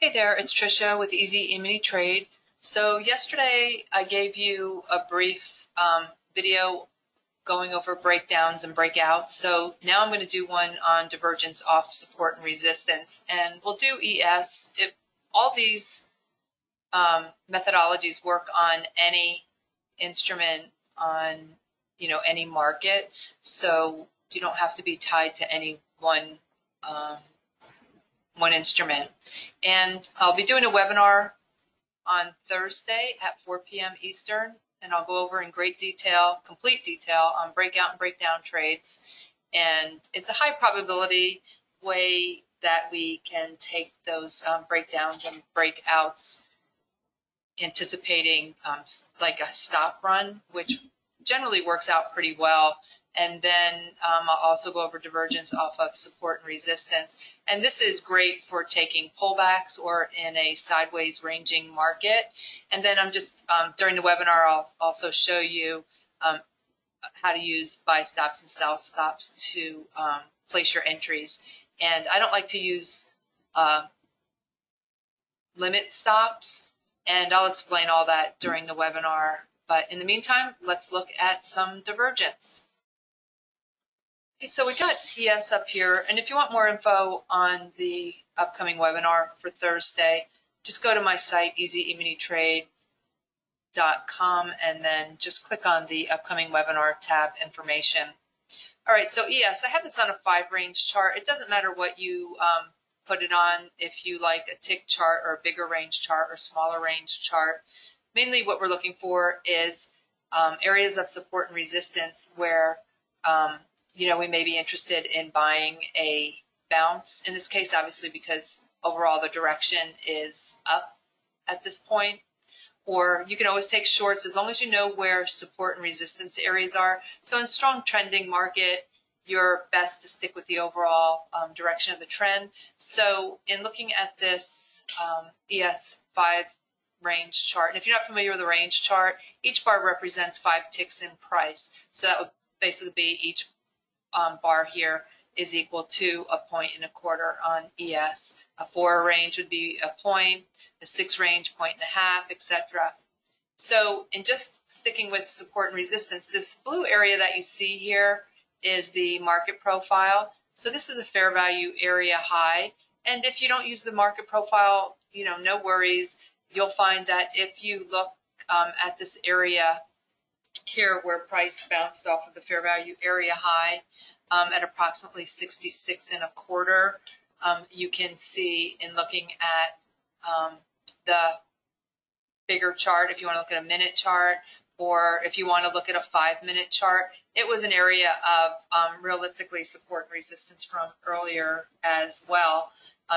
Hey there, it's Trisha with Easy E-mini Trade. So yesterday I gave you a brief video going over breakdowns and breakouts. So now I'm going to do one on divergence off support and resistance, and we'll do ES. All these methodologies work on any instrument on any market, so you don't have to be tied to any one instrument. And I'll be doing a webinar on Thursday at 4 p.m. Eastern, and I'll go over in great detail, complete detail, on breakout and breakdown trades. And it's a high probability way that we can take those breakdowns and breakouts, anticipating like a stop run, which generally works out pretty well. And then I'll also go over divergence off of support and resistance. And this is great for taking pullbacks or in a sideways ranging market. And then I'm just, during the webinar, I'll also show you how to use buy stops and sell stops to place your entries. And I don't like to use limit stops, and I'll explain all that during the webinar. But in the meantime, let's look at some divergence. Okay, so we got ES up here, and if you want more info on the upcoming webinar for Thursday, just go to my site, easyeeminitrade.com, and then just click on the upcoming webinar tab information. All right, so ES, I have this on a 5-range chart. It doesn't matter what you put it on, if you like a tick chart or a bigger range chart or smaller range chart. Mainly what we're looking for is areas of support and resistance where we may be interested in buying a bounce. In this case, obviously, because overall the direction is up at this point. Or you can always take shorts as long as you know where support and resistance areas are. So in strong trending market, you're best to stick with the overall direction of the trend. So in looking at this ES5 range chart, and if you're not familiar with the range chart, each bar represents 5 ticks in price. So that would basically be each bar here is equal to a point and a quarter on ES. A 4 range would be a point, a 6 range, point and a half, etc. So in just sticking with support and resistance, this blue area that you see here is the market profile. So this is a fair value area high. And if you don't use the market profile, no worries. You'll find that if you look at this area here where price bounced off of the fair value area high at approximately 66 and a quarter, you can see in looking at the bigger chart, if you want to look at a minute chart, or if you want to look at a 5-minute chart, it was an area of realistically support and resistance from earlier as well.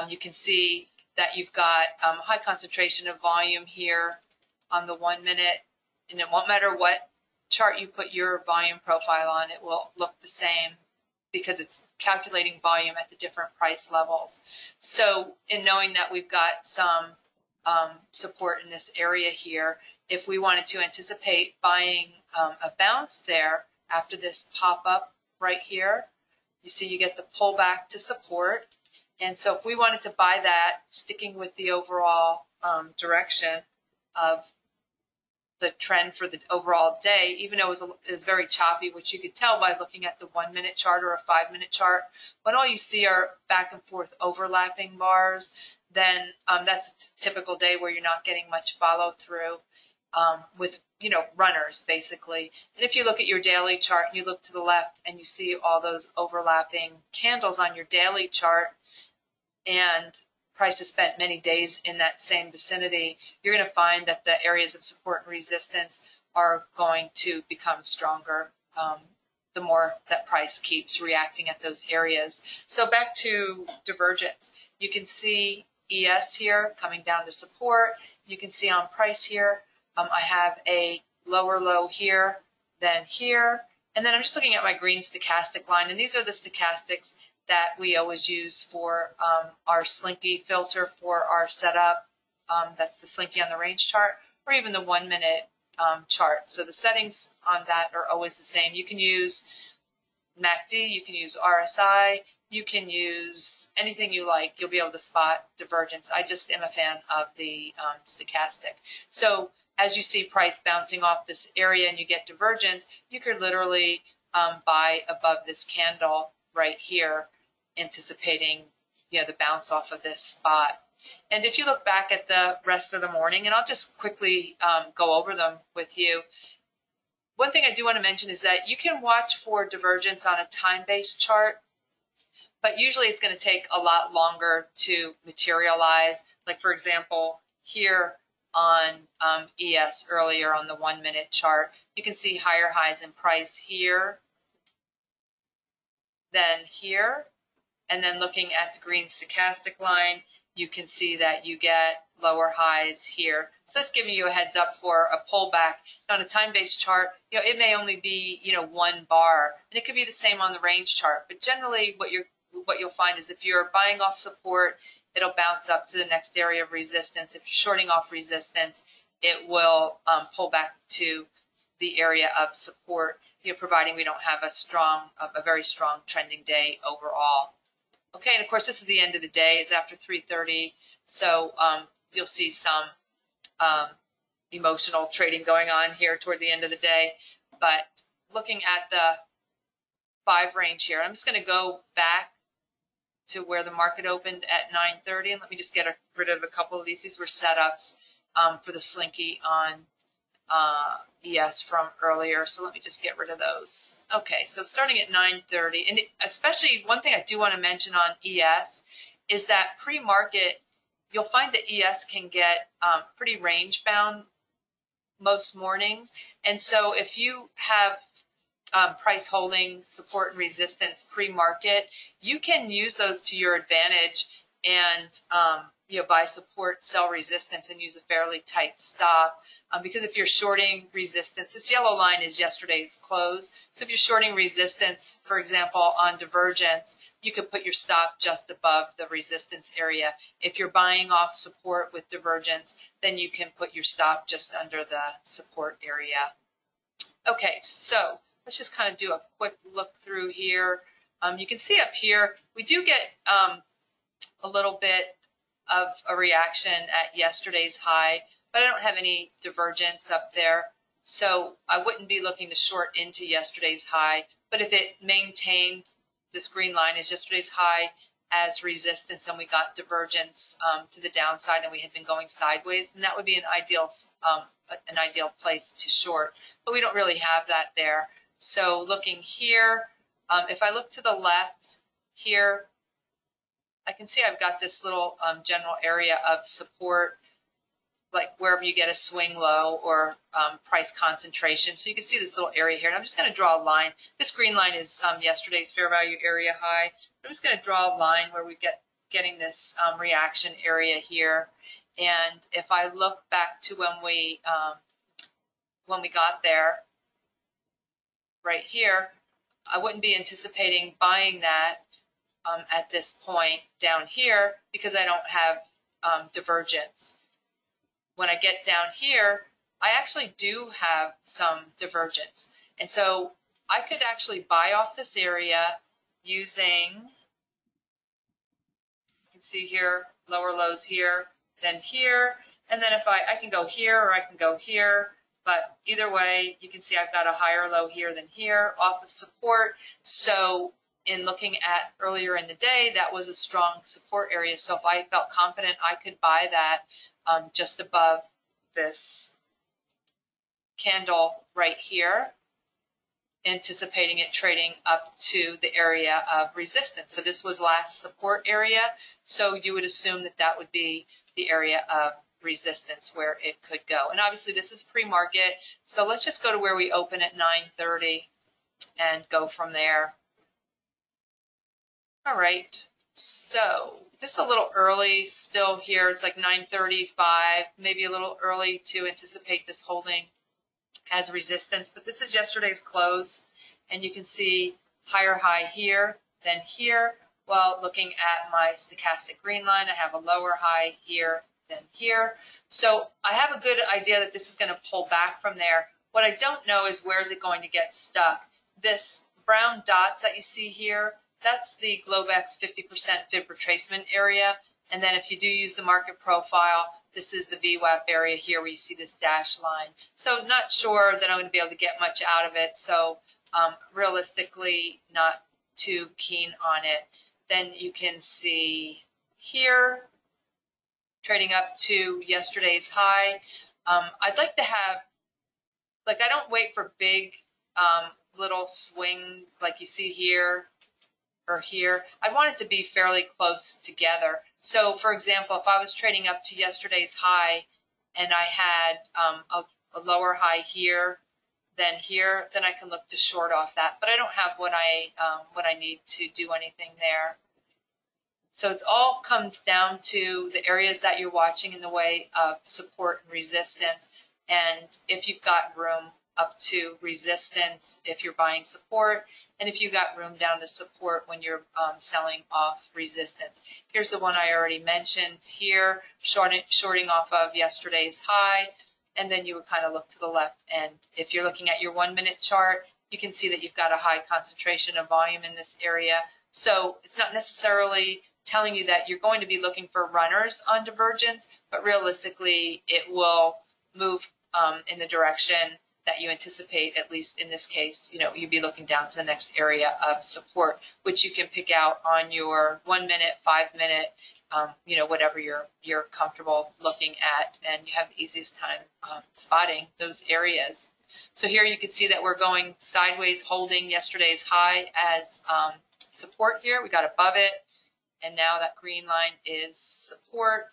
You can see that you've got high concentration of volume here on the 1 minute, and it won't matter what chart you put your volume profile on, it will look the same because it's calculating volume at the different price levels. So in knowing that we've got some support in this area here, if we wanted to anticipate buying a bounce there after this pop-up right here, you see you get the pullback to support. And so if we wanted to buy that, sticking with the overall direction of the trend for the overall day, even though it was very choppy, which you could tell by looking at the 1-minute chart or a 5-minute chart, when all you see are back and forth overlapping bars, then that's a typical day where you're not getting much follow through with runners basically. And if you look at your daily chart and you look to the left and you see all those overlapping candles on your daily chart, and price has spent many days in that same vicinity, you're going to find that the areas of support and resistance are going to become stronger the more that price keeps reacting at those areas. So back to divergence, you can see ES here coming down to support. You can see on price here, I have a lower low here, then here, and then I'm just looking at my green stochastic line, and these are the stochastics that we always use for our Slinky filter for our setup. That's the Slinky on the range chart, or even the 1-minute chart. So the settings on that are always the same. You can use MACD, you can use RSI, You can use anything you like. You'll be able to spot divergence. I just am a fan of the stochastic. So as you see price bouncing off this area and you get divergence, you could literally buy above this candle right here, anticipating the bounce off of this spot. And if you look back at the rest of the morning, and I'll just quickly go over them with you. One thing I do want to mention is that you can watch for divergence on a time-based chart, but usually it's going to take a lot longer to materialize. Like for example, here on ES earlier on the 1 minute chart, you can see higher highs in price here, then here, and then looking at the green stochastic line, you can see that you get lower highs here. So that's giving you a heads up for a pullback. On a time-based chart, it may only be, 1 bar, and it could be the same on the range chart. But generally, what you'll find is if you're buying off support, it'll bounce up to the next area of resistance. If you're shorting off resistance, it will pull back to the area of support, providing we don't have a very strong trending day overall. Okay, and of course this is the end of the day. It's after 3:30, so you'll see some emotional trading going on here toward the end of the day. But looking at the 5 range here, I'm just going to go back to where the market opened at 9:30, and let me just get rid of a couple of these. These were setups for the slinky on ES from earlier, so let me just get rid of those. Okay, so starting at 9:30, and especially one thing I do want to mention on ES is that pre-market, you'll find that ES can get pretty range bound most mornings, and so if you have price holding support and resistance pre-market, you can use those to your advantage and buy support, sell resistance, and use a fairly tight stop. Because if you're shorting resistance, this yellow line is yesterday's close. So if you're shorting resistance, for example, on divergence, you could put your stop just above the resistance area. If you're buying off support with divergence, then you can put your stop just under the support area. Okay, so let's just kind of do a quick look through here. You can see up here, we do get a little bit of a reaction at yesterday's high, but I don't have any divergence up there. So I wouldn't be looking to short into yesterday's high, but if it maintained, this green line is yesterday's high as resistance, and we got divergence to the downside and we had been going sideways, then that would be an ideal place to short, but we don't really have that there. So looking here, if I look to the left here, I can see I've got this little general area of support, like wherever you get a swing low or price concentration. So you can see this little area here, and I'm just going to draw a line. This green line is yesterday's fair value area high. I'm just going to draw a line where we getting this reaction area here. And if I look back to when we got there, right here, I wouldn't be anticipating buying that at this point down here because I don't have divergence. When I get down here, I actually do have some divergence. And so I could actually buy off this area using, you can see here, lower lows here, then here, and then if I can go here or I can go here, but either way, you can see I've got a higher low here than here off of support. So in looking at earlier in the day, that was a strong support area. So if I felt confident, I could buy that just above this candle right here, anticipating it trading up to the area of resistance. So this was last support area, so you would assume that that would be the area of resistance where it could go. And obviously this is pre-market, so let's just go to where we open at 9:30 and go from there. All right, so this is a little early still here. It's like 9:35, maybe a little early to anticipate this holding as resistance, but this is yesterday's close, and you can see higher high here than here. While looking at my stochastic green line, I have a lower high here than here. So I have a good idea that this is going to pull back from there. What I don't know is where is it going to get stuck. This brown dots that you see here, that's the Globex 50% fib retracement area. And then if you do use the market profile, this is the VWAP area here where you see this dashed line. So not sure that I'm going to be able to get much out of it. So realistically, not too keen on it. Then you can see here, trading up to yesterday's high. I'd like to have, like, I don't wait for big little swing like you see here or here. I want it to be fairly close together. So for example, if I was trading up to yesterday's high and I had a lower high here, then here, then I can look to short off that. But I don't have what I need to do anything there. So it all comes down to the areas that you're watching in the way of support and resistance. And if you've got room up to resistance, if you're buying support, and if you've got room down to support when you're selling off resistance. Here's the one I already mentioned here, shorting off of yesterday's high. And then you would kind of look to the left. And if you're looking at your 1 minute chart, you can see that you've got a high concentration of volume in this area. So it's not necessarily telling you that you're going to be looking for runners on divergence, but realistically it will move in the direction that you anticipate. At least in this case, you'd be looking down to the next area of support, which you can pick out on your 1 minute, 5 minute, whatever you're comfortable looking at, and you have the easiest time spotting those areas. So here you can see that we're going sideways, holding yesterday's high as support here. We got above it, and now that green line is support,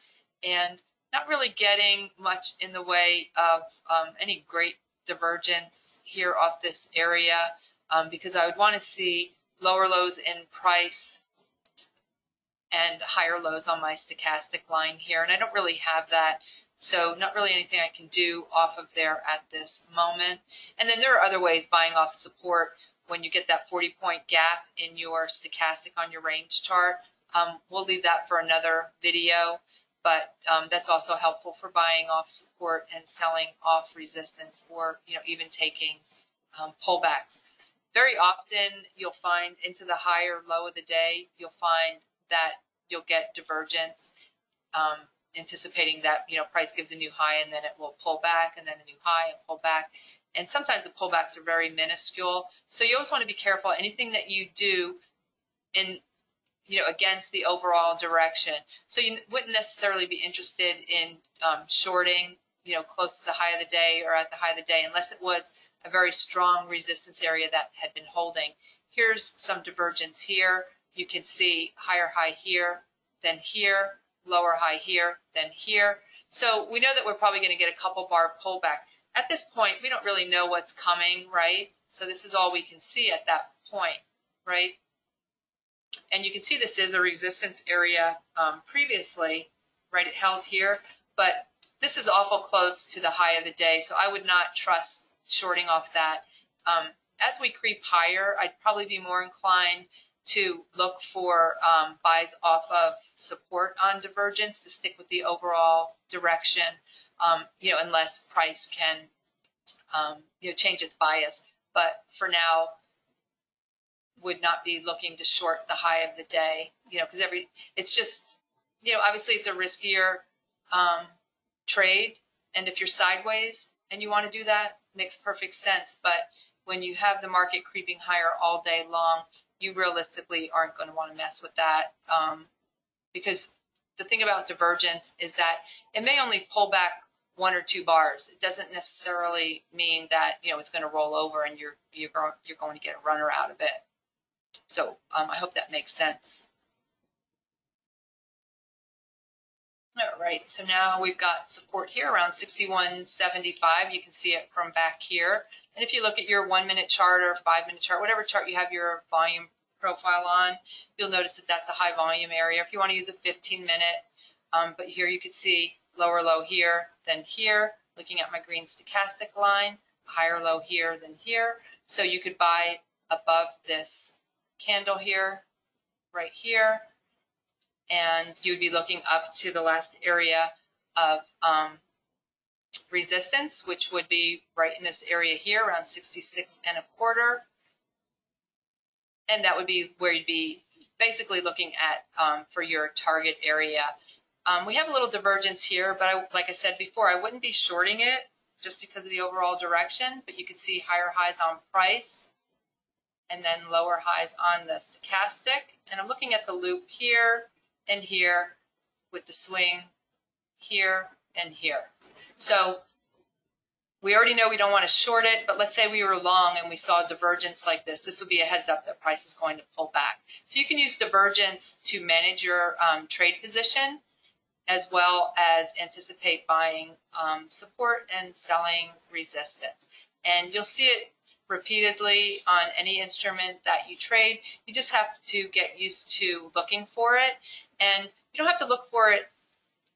and not really getting much in the way of any great divergence here off this area, because I would want to see lower lows in price and higher lows on my stochastic line here, and I don't really have that, so not really anything I can do off of there at this moment. And then there are other ways buying off support when you get that 40-point gap in your stochastic on your range chart. We'll leave that for another video, but that's also helpful for buying off support and selling off resistance, or even taking pullbacks. Very often you'll find into the high or low of the day, you'll find that you'll get divergence, anticipating that price gives a new high and then it will pull back, and then a new high and pull back. And sometimes the pullbacks are very minuscule. So you always want to be careful. Anything that you do in against the overall direction. So you wouldn't necessarily be interested in shorting, close to the high of the day or at the high of the day, unless it was a very strong resistance area that had been holding. Here's some divergence here. You can see higher high here, then here, lower high here, then here. So we know that we're probably going to get a couple bar pullback. At this point, we don't really know what's coming, right? So this is all we can see at that point, right? And you can see this is a resistance area previously, right? It held here, but this is awful close to the high of the day, so I would not trust shorting off that. As we creep higher, I'd probably be more inclined to look for buys off of support on divergence to stick with the overall direction, unless price can, change its bias. But for now, would not be looking to short the high of the day, because it's just, obviously it's a riskier trade. And if you're sideways and you want to do that, makes perfect sense. But when you have the market creeping higher all day long, you realistically aren't going to want to mess with that, because the thing about divergence is that it may only pull back 1 or 2 bars. It doesn't necessarily mean that it's going to roll over and you're going to get a runner out of it. So I hope that makes sense. All right, so now we've got support here around 61.75. You can see it from back here. And if you look at your 1 minute chart or 5 minute chart, whatever chart you have your volume profile on, you'll notice that that's a high volume area. If you want to use a 15 minute, but here you can see lower low here, then here, looking at my green stochastic line, higher low here, then here. So you could buy above this candle here, right here, and you'd be looking up to the last area of resistance, which would be right in this area here, around 66 1/4. and that would be where you'd be basically looking at for your target area. We have a little divergence here, but like I said before, I wouldn't be shorting it just because of the overall direction, but you can see higher highs on price and then lower highs on the stochastic. And I'm looking at the loop here and here with the swing here and here. So we already know we don't want to short it, but let's say we were long and we saw divergence like this. This would be a heads up that price is going to pull back. So you can use divergence to manage your trade position, as well as anticipate buying support and selling resistance. And you'll see it repeatedly on any instrument that you trade. You just have to get used to looking for it. And you don't have to look for it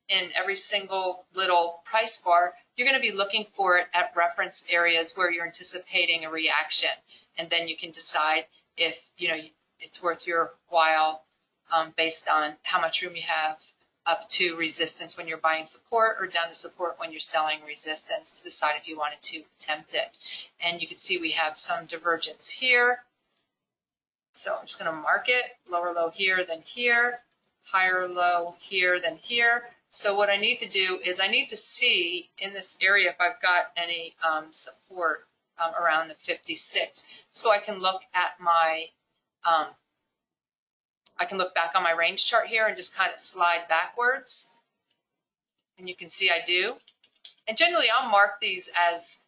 in every single little price bar. You're going to be looking for it at reference areas where you're anticipating a reaction. And then you can decide if it's worth your while based on how much room you have up to resistance when you're buying support, or down to support when you're selling resistance, to decide if you wanted to attempt it. And you can see we have some divergence here. So I'm just going to mark it, lower low here, then here, higher low here, then here. So what I need to do is I need to see in this area if I've got any support around the 56. So I can look at my I can look back on my range chart here and just kind of slide backwards. And you can see I do. And generally I'll mark these as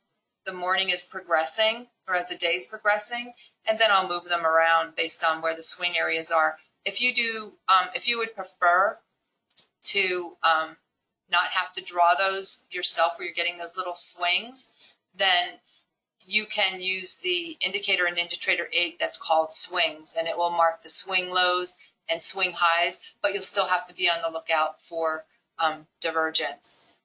the morning is progressing, or as the day is progressing, and then I'll move them around based on where the swing areas are. If you would prefer to not have to draw those yourself, where you're getting those little swings, then you can use the indicator in NinjaTrader 8 that's called swings, and it will mark the swing lows and swing highs, but you'll still have to be on the lookout for divergence.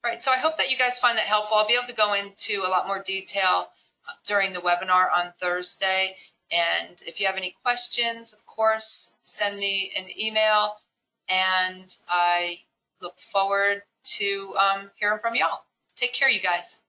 All right, so I hope that you guys find that helpful. I'll be able to go into a lot more detail during the webinar on Thursday. And if you have any questions, of course, send me an email, and I look forward to hearing from y'all. Take care, you guys.